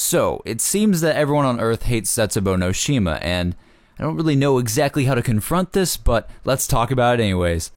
So, it seems that everyone on Earth hates Setsubo no Shima, and I don't really know exactly how to confront this, but let's talk about it anyways.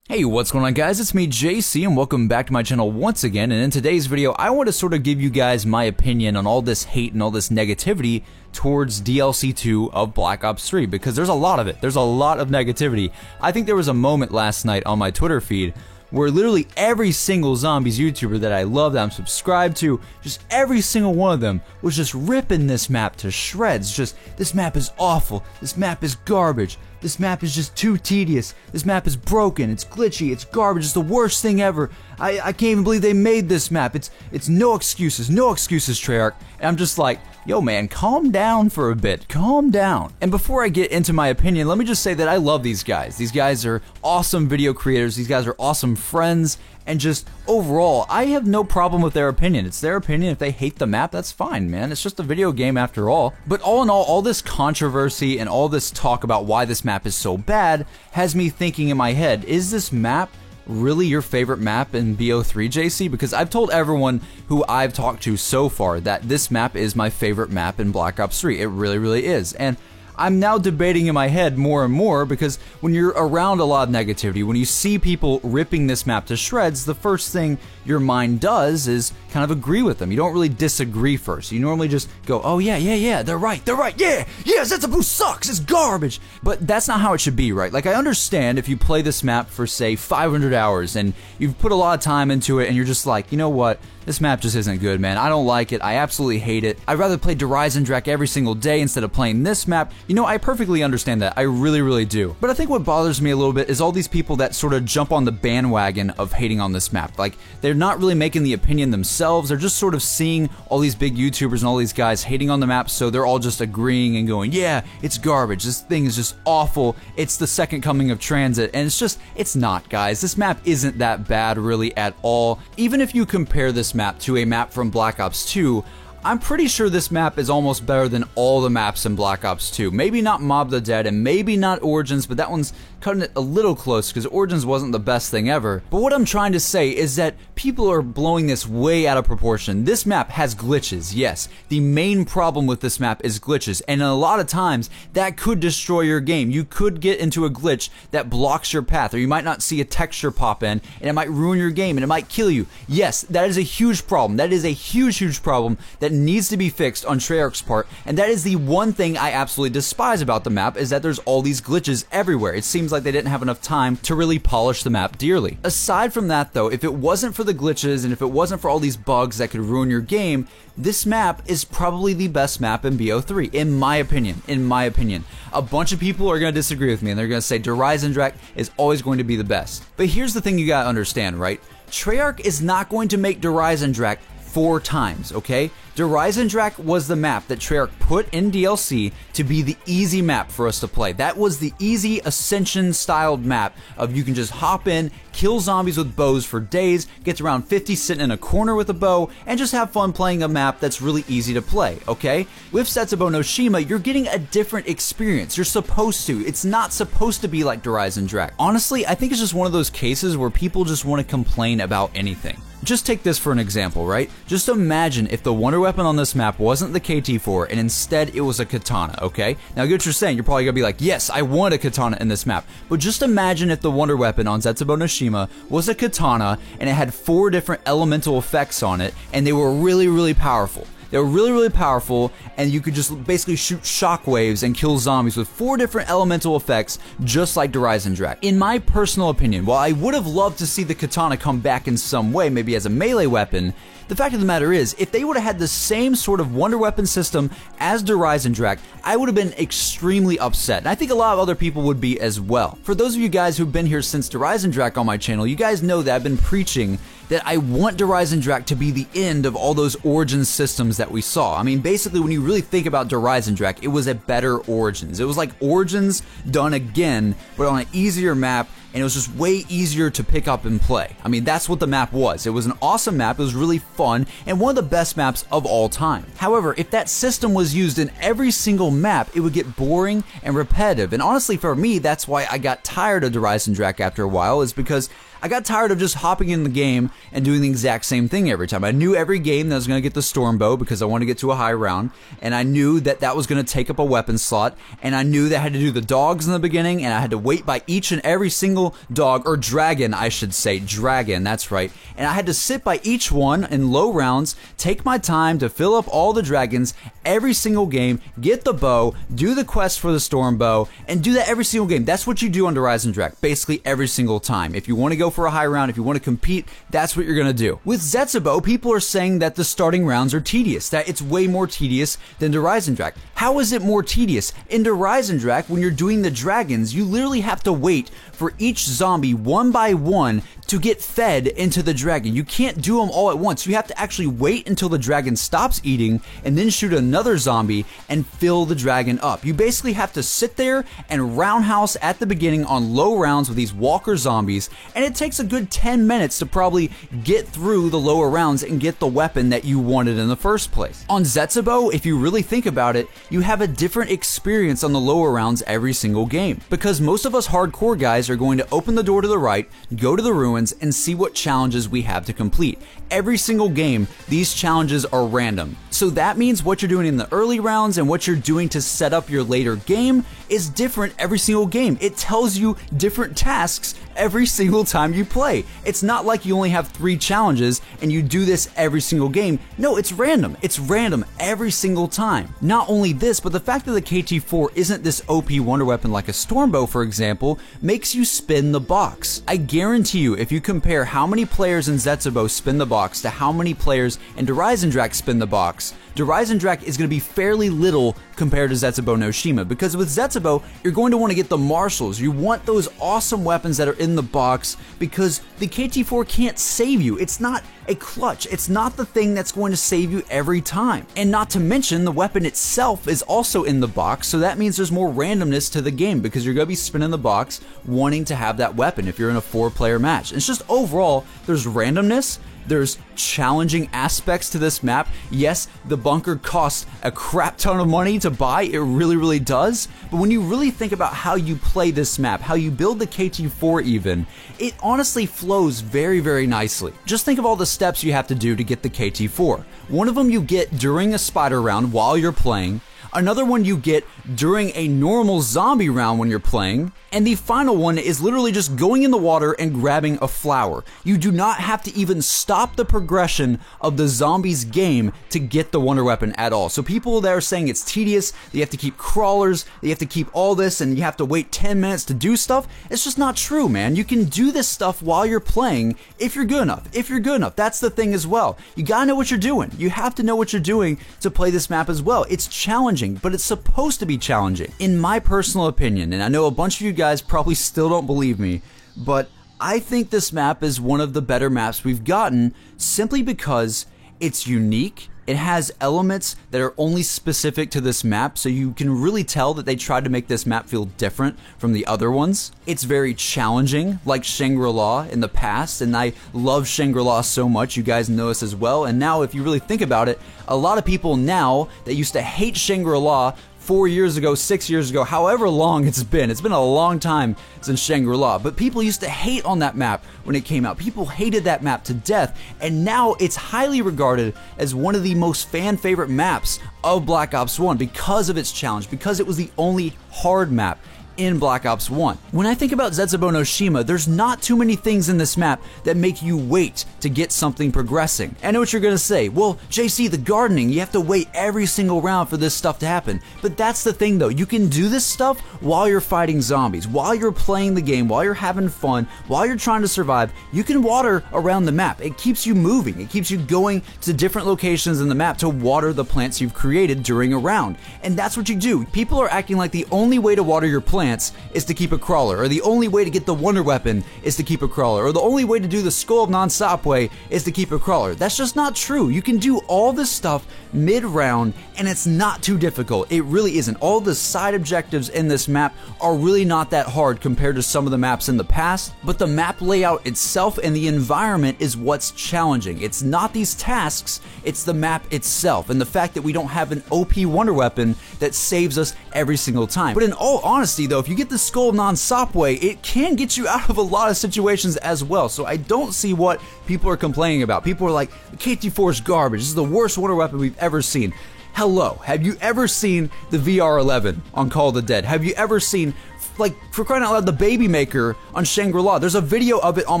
Hey, what's going on guys? It's me, JC, and welcome back to my channel once again, and in today's video, I want to sort of give you guys my opinion on all this hate and all this negativity towards DLC 2 of Black Ops 3, because there's a lot of it. There's a lot of negativity. I think there was a moment last night on my Twitter feed where literally every single Zombies YouTuber that I love, that I'm subscribed to, just every single one of them was just ripping this map to shreds. Just, this map is awful, this map is garbage, this map is just too tedious, this map is broken, it's glitchy, it's garbage, it's the worst thing ever. I can't even believe they made this map. It's no excuses, Treyarch. And I'm just like, yo man, calm down for a bit, calm down. And before I get into my opinion, let me just say that I love these guys. These guys are awesome video creators, these guys are awesome friends, and just overall, I have no problem with their opinion. It's their opinion. If they hate the map, that's fine, man. It's just a video game after all. But all in all this controversy and all this talk about why this map is so bad has me thinking in my head, is this map really your favorite map in BO3, JC? Because I've told everyone who I've talked to so far that this map is my favorite map in Black Ops 3. It really, really is. And I'm now debating in my head more and more, because when you're around a lot of negativity, when you see people ripping this map to shreds, the first thing your mind does is kind of agree with them. You don't really disagree first. You normally just go, oh yeah, they're right, yeah, Setsubo sucks, it's garbage. But that's not how it should be, right? Like, I understand if you play this map for, say, 500 hours, and you've put a lot of time into it, and you're just like, you know what, this map just isn't good, man. I don't like it. I absolutely hate it. I'd rather play Der Eisendrache every single day instead of playing this map. You know, I perfectly understand that. I really, really do. But I think what bothers me a little bit is all these people that sort of jump on the bandwagon of hating on this map. Like, they're not really making the opinion themselves. They're just sort of seeing all these big YouTubers and all these guys hating on the map, so they're all just agreeing and going, yeah, it's garbage. This thing is just awful. It's the second coming of Transit. And it's not, guys. This map isn't that bad really at all. Even if you compare this map to a map from Black Ops 2, I'm pretty sure this map is almost better than all the maps in Black Ops 2. Maybe not Mob the Dead and maybe not Origins, but that one's cutting it a little close because Origins wasn't the best thing ever. But what I'm trying to say is that people are blowing this way out of proportion. This map has glitches, yes. The main problem with this map is glitches, and a lot of times that could destroy your game. You could get into a glitch that blocks your path, or you might not see a texture pop in, and it might ruin your game and it might kill you. Yes, that is a huge problem. That is a huge problem that needs to be fixed on Treyarch's part, and that is the one thing I absolutely despise about the map, is that there's all these glitches everywhere. It seems like they didn't have enough time to really polish the map dearly. Aside from that though, if it wasn't for the glitches and if it wasn't for all these bugs that could ruin your game, this map is probably the best map in BO3, in my opinion. A bunch of people are going to disagree with me and they're going to say Der Eisendrache is always going to be the best. But here's the thing you gotta understand, right? Treyarch is not going to make Der Eisendrache 4 times, okay? Der Eisendrache was the map that Treyarch put in DLC to be the easy map for us to play. That was the easy Ascension-styled map of you can just hop in, kill zombies with bows for days, get to round 50 sitting in a corner with a bow, and just have fun playing a map that's really easy to play, okay? With Setsubo no Shima, you're getting a different experience. You're supposed to. It's not supposed to be like Der Eisendrache. Honestly, I think it's just one of those cases where people just want to complain about anything. Just take this for an example, right? Just imagine if the wonder weapon on this map wasn't the KT-4 and instead it was a katana, okay? Now I get what you're saying. You're probably gonna be like, yes, I want a katana in this map. But just imagine if the wonder weapon on Setsubo no Shima was a katana and it had 4 different elemental effects on it, and they were really, really powerful. They were really, really powerful, and you could just basically shoot shockwaves and kill zombies with 4 different elemental effects, just like Der Eisendrache. In my personal opinion, while I would have loved to see the katana come back in some way, maybe as a melee weapon, the fact of the matter is, if they would have had the same sort of wonder weapon system as Der Eisendrache, I would have been extremely upset, and I think a lot of other people would be as well. For those of you guys who've been here since Der Eisendrache on my channel, you guys know that I've been preaching that I want Der Eisendrache to be the end of all those Origins systems that we saw. I mean, basically, when you really think about Der Eisendrache, it was a better Origins. It was like Origins done again, but on an easier map, and it was just way easier to pick up and play. I mean, that's what the map was. It was an awesome map, it was really fun, and one of the best maps of all time. However, if that system was used in every single map, it would get boring and repetitive. And honestly, for me, that's why I got tired of Der Eisendrache after a while, is because I got tired of just hopping in the game and doing the exact same thing every time. I knew every game that I was going to get the Stormbow because I wanted to get to a high round, and I knew that that was going to take up a weapon slot, and I knew that I had to do the dogs in the beginning, and I had to wait by each and every single dog, or dragon, I should say, dragon, that's right, and I had to sit by each one in low rounds, take my time to fill up all the dragons every single game, get the bow, do the quest for the Stormbow, and do that every single game. That's what you do on Der Eisendrache, basically every single time. If you want to go for a high round, if you want to compete, that's what you're going to do. With Zetsubou, people are saying that the starting rounds are tedious, that it's way more tedious than Der Eisendrache. How is it more tedious? In Der Eisendrache, when you're doing the dragons, you literally have to wait for each zombie one by one to get fed into the dragon. You can't do them all at once. You have to actually wait until the dragon stops eating and then shoot another zombie and fill the dragon up. You basically have to sit there and roundhouse at the beginning on low rounds with these walker zombies, and it takes a good 10 minutes to probably get through the lower rounds and get the weapon that you wanted in the first place. On Zetsubou, if you really think about it, you have a different experience on the lower rounds every single game, because most of us hardcore guys are going to open the door to the right, go to the ruins, and see what challenges we have to complete. Every single game, these challenges are random. So that means what you're doing in the early rounds and what you're doing to set up your later game is different every single game. It tells you different tasks every single time you play. It's not like you only have 3 challenges and you do this every single game. No, it's random. It's random every single time. Not only this, but the fact that the KT-4 isn't this OP wonder weapon like a Stormbow, for example, makes you spin the box. I guarantee you, if you compare how many players in Zetsubou spin the box to how many players in Der Eisendrache spin the box, Der Eisendrache is going to be fairly little compared to Zetsubou no Shima, because with Zetsubou, you're going to want to get the marshals. You want those awesome weapons that are in the box, because the KT-4 can't save you. It's not a clutch. It's not the thing that's going to save you every time. And not to mention, the weapon itself is also in the box, so that means there's more randomness to the game, because you're going to be spinning the box wanting to have that weapon if you're in a 4-player match. It's just overall, there's randomness. There's challenging aspects to this map. Yes, the bunker costs a crap ton of money to buy. It really, really does. But when you really think about how you play this map, how you build the KT-4 even, it honestly flows very, very nicely. Just think of all the steps you have to do to get the KT-4. One of them you get during a spider round while you're playing. Another one you get during a normal zombie round when you're playing, and the final one is literally just going in the water and grabbing a flower. You do not have to even stop the progression of the zombies game to get the wonder weapon at all. So people that are saying it's tedious, that you have to keep crawlers, that you have to keep all this, and you have to wait 10 minutes to do stuff, it's just not true, man. You can do this stuff while you're playing if you're good enough. If you're good enough, that's the thing as well. You gotta know what you're doing. You have to know what you're doing to play this map as well. It's challenging, but it's supposed to be challenging. In my personal opinion, and I know a bunch of you guys probably still don't believe me, but I think this map is one of the better maps we've gotten, simply because it's unique. It has elements that are only specific to this map, so you can really tell that they tried to make this map feel different from the other ones. It's very challenging, like Shangri-La in the past, and I love Shangri-La so much. You guys know this as well. And now, if you really think about it, a lot of people now that used to hate Shangri-La 4 years ago, 6 years ago, however long it's been a long time since Shangri-La, but people used to hate on that map when it came out. People hated that map to death, and now it's highly regarded as one of the most fan favorite maps of Black Ops 1 because of its challenge, because it was the only hard map in Black Ops 1. When I think about Zetsubou no Shima, there's not too many things in this map that make you wait to get something progressing. I know what you're gonna say, well, JC, the gardening, you have to wait every single round for this stuff to happen. But that's the thing though, you can do this stuff while you're fighting zombies, while you're playing the game, while you're having fun, while you're trying to survive. You can water around the map. It keeps you moving. It keeps you going to different locations in the map to water the plants you've created during a round. And that's what you do. People are acting like the only way to water your plants chance is to keep a crawler, or the only way to get the wonder weapon is to keep a crawler, or the only way to do the Skull of Non-Stopway is to keep a crawler. That's just not true. You can do all this stuff mid-round, and it's not too difficult. It really isn't. All the side objectives in this map are really not that hard compared to some of the maps in the past, but the map layout itself and the environment is what's challenging. It's not these tasks, it's the map itself, and the fact that we don't have an OP wonder weapon that saves us every single time. But in all honesty though, if you get the Skull of Non-Stopway, it can get you out of a lot of situations as well, so I don't see what people are complaining about. People are like, the KT-4 is garbage, this is the worst wonder weapon we've ever seen. Hello, have you ever seen the VR-11 on Call of the Dead? Have you ever seen, like, for crying out loud, the Baby Maker on Shangri-La? There's a video of it on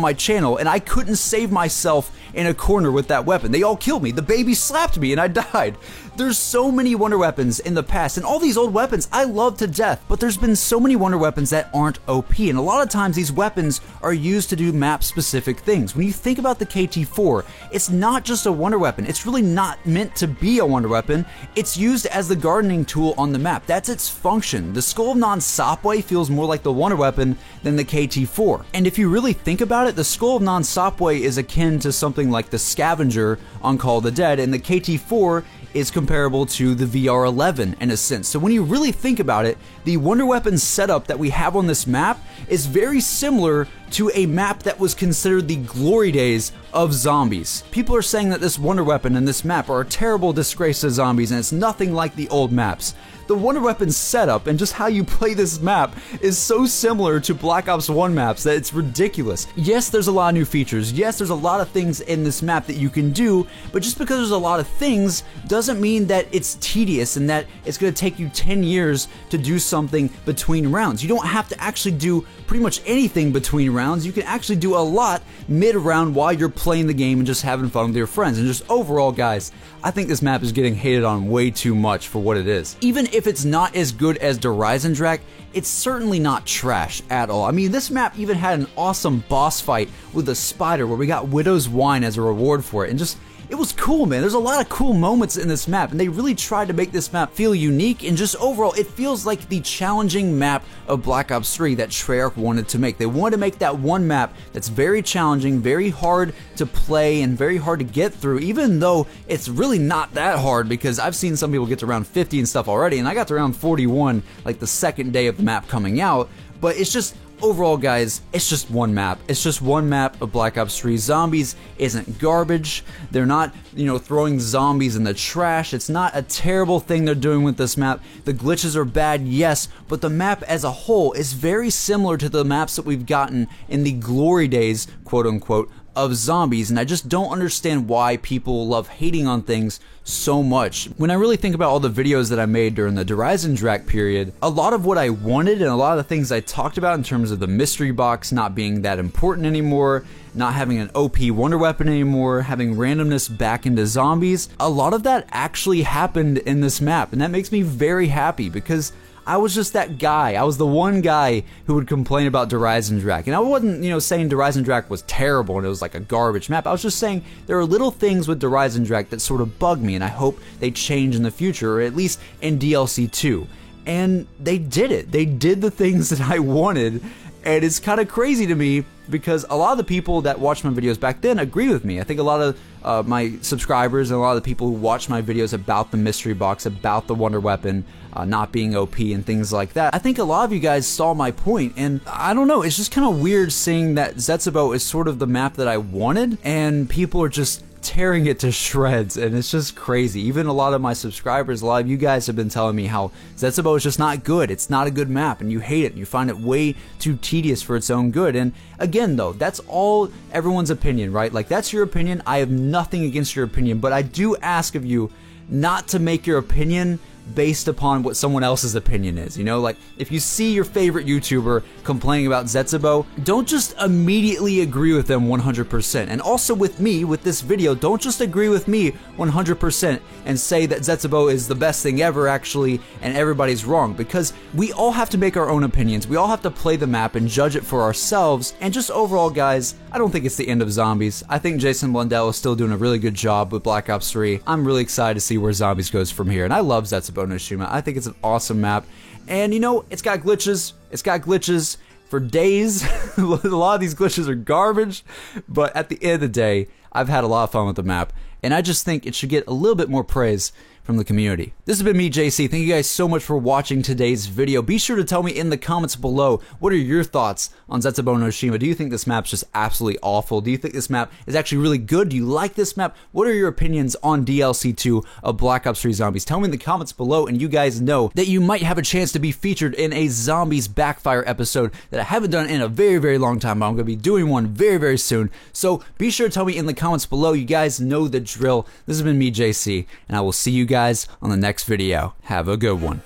my channel, and I couldn't save myself in a corner with that weapon. They all killed me. The baby slapped me, and I died. There's so many wonder weapons in the past, and all these old weapons I love to death, but there's been so many wonder weapons that aren't OP, and a lot of times these weapons are used to do map-specific things. When you think about the KT-4, it's not just a wonder weapon. It's really not meant to be a wonder weapon. It's used as the gardening tool on the map. That's its function. The Skull of Non-Stopway feels more like the wonder weapon than the KT-4. And if you really think about it, the Skull of Non-Stopway is akin to something like the Scavenger on Call of the Dead, and the KT-4 is comparable to the VR-11 in a sense. So when you really think about it, the wonder weapon setup that we have on this map is very similar to a map that was considered the glory days of zombies. People are saying that this wonder weapon and this map are a terrible disgrace to zombies, and it's nothing like the old maps. The wonder weapon setup and just how you play this map is so similar to Black Ops 1 maps that it's ridiculous. Yes, there's a lot of new features. Yes, there's a lot of things in this map that you can do, but just because there's a lot of things doesn't mean that it's tedious and that it's going to take you 10 years to do something between rounds. You don't have to actually do pretty much anything between rounds. You can actually do a lot mid-round while you're playing the game and just having fun with your friends. And just overall, guys, I think this map is getting hated on way too much for what it is. Even if it's not as good as Der Eisendrache, it's certainly not trash at all. I mean, this map even had an awesome boss fight with a spider where we got Widow's Wine as a reward for it, and just, it was cool, man. There's a lot of cool moments in this map, and they really tried to make this map feel unique, and just overall, it feels like the challenging map of Black Ops 3 that Treyarch wanted to make. They wanted to make that one map that's very challenging, very hard to play, and very hard to get through, even though it's really not that hard, because I've seen some people get to around 50 and stuff already, and I got to around 41, like the second day of the map coming out, but it's just, overall, guys, it's just one map. It's just one map of Black Ops 3. Zombies isn't garbage. They're not, you know, throwing zombies in the trash. It's not a terrible thing they're doing with this map. The glitches are bad, yes, but the map as a whole is very similar to the maps that we've gotten in the glory days, quote unquote, of zombies, and I just don't understand why people love hating on things so much. When I really think about all the videos that I made during the Der Eisendrache period, a lot of what I wanted and a lot of the things I talked about in terms of the mystery box not being that important anymore, not having an OP wonder weapon anymore, having randomness back into zombies, a lot of that actually happened in this map, and that makes me very happy because I was just that guy. I was the one guy who would complain about Der Eisendrache. And I wasn't, you know, saying Der Eisendrache was terrible and it was like a garbage map. I was just saying there are little things with Der Eisendrache that sort of bug me, and I hope they change in the future, or at least in DLC 2. And they did it. They did the things that I wanted, and it's kind of crazy to me because a lot of the people that watched my videos back then agree with me. I think a lot of my subscribers and a lot of the people who watch my videos about the mystery box, about the wonder weapon not being OP and things like that, I think a lot of you guys saw my point, and I don't know, it's just kind of weird seeing that Zetsubou is sort of the map that I wanted, and people are just tearing it to shreds, and it's just crazy. Even a lot of my subscribers, a lot of you guys have been telling me how Zetsubou is just not good. It's not a good map, and you hate it, and you find it way too tedious for its own good. And again, though, that's all everyone's opinion, right? Like, that's your opinion. I have nothing against your opinion, but I do ask of you not to make your opinion based upon what someone else's opinion is, you know? Like, if you see your favorite YouTuber complaining about Zetsubou, don't just immediately agree with them 100%. And also with me, with this video, don't just agree with me 100% and say that Zetsubou is the best thing ever, actually, and everybody's wrong, because we all have to make our own opinions. We all have to play the map and judge it for ourselves. And just overall, guys, I don't think it's the end of zombies. I think Jason Blundell is still doing a really good job with Black Ops 3. I'm really excited to see where zombies goes from here, and I love Zetsubou. Zetsubou no Shima. I think it's an awesome map. And you know, it's got glitches. It's got glitches for days. A lot of these glitches are garbage, but at the end of the day, I've had a lot of fun with the map, and I just think it should get a little bit more praise from the community. This has been me, JC. Thank you guys so much for watching today's video. Be sure to tell me in the comments below, what are your thoughts on Zetsubou no Shima? Do you think this map's just absolutely awful? Do you think this map is actually really good? Do you like this map? What are your opinions on DLC 2 of Black Ops 3 Zombies? Tell me in the comments below, and you guys know that you might have a chance to be featured in a Zombies Backfire episode that I haven't done in a very, very long time, but I'm going to be doing one very, very soon. So be sure to tell me in the comments below. You guys know the drill. This has been me, JC, and I will see you guys on the next video. Have a good one.